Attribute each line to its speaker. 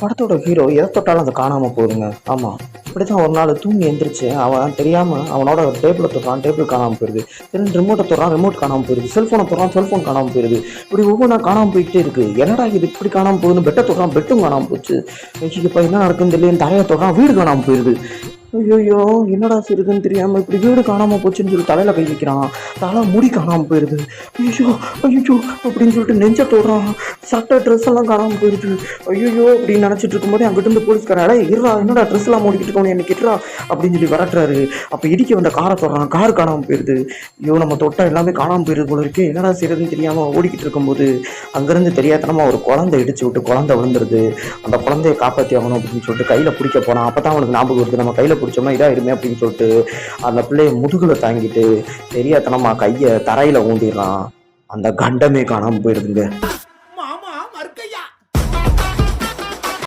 Speaker 1: படத்தோட ஹீரோ எதை தொட்டாலும் அது காணாம போகுதுங்க. ஆமா, இப்படிதான் ஒரு நாள் தூங்கி எந்திரிச்சு அவன் தெரியாம அவனோட டேபிள தொடுறான், டேபிள் காணாம போயிருது. திரும்ப ரிமோட்டை தொடுறான், ரிமோட் காணாம போயிருது. செல்போனை தொடுறான், செல்போன் காணாம போயிருது. இப்படி ஒவ்வொன்றா காணாம போயிட்டே இருக்கு. என்னடா இது இப்படி காணாம போகுதுன்னு பெட்டை தொடுறான், பெட்டும் காணாம போச்சு. இப்ப என்ன நடக்குன்னு தெரியல. தரையை தொடுறான், வீடு காணாம போயிருது. ஐயோ, என்னடா செய்யுதுன்னு தெரியாம இப்படி வீடு காணாம போச்சுன்னு சொல்லி தலையில கை வைக்கிறான். தலை முடி காணாம போயிருது. ஐயோ ஐயோ அப்படின்னு சொல்லிட்டு நெஞ்ச தொடுறான். சட்டை ட்ரெஸ் எல்லாம் காணாம போயிருது. ஐயோ அப்படின்னு நினைச்சிட்டு இருக்கும்போது அங்கிட்ட இருந்து போலீஸ்காரா, இருறா என்னடா ட்ரெஸ் எல்லாம் மூடிக்கிட்டு இருக்கோம் என்ன கிட்டுறா அப்படின்னு சொல்லி விரட்டுறாரு. அப்ப இடிக்க வந்த காரை தொடுறான், கார் காணாம போயிருது. ஐயோ நம்ம தொட்டா எல்லாமே காணாம போயிருது போல இருக்கு. என்னடா செய்யறதுன்னு தெரியாம ஓடிக்கிட்டு இருக்கும்போது அங்கிருந்து தெரியாதனமா ஒரு குழந்தை இடிச்சு விட்டு குழந்தை விழுந்துருது. அந்த குழந்தைய காப்பாற்றி ஆகணும் அப்படின்னு சொல்லிட்டு கையில பிடிக்க போனான். அப்பதான் அவனுக்கு ஞாபகம் வருது, நம்ம கையில பிடிச்சோம்னா இதாயிருமே அப்படின்னு சொல்லிட்டு அந்த பிள்ளைய முதுகுல தாங்கிட்டு தெரியாதனமா கைய தரையில ஊண்டிடுறான். அந்த கண்டமே காணாம போயிருதுங்க.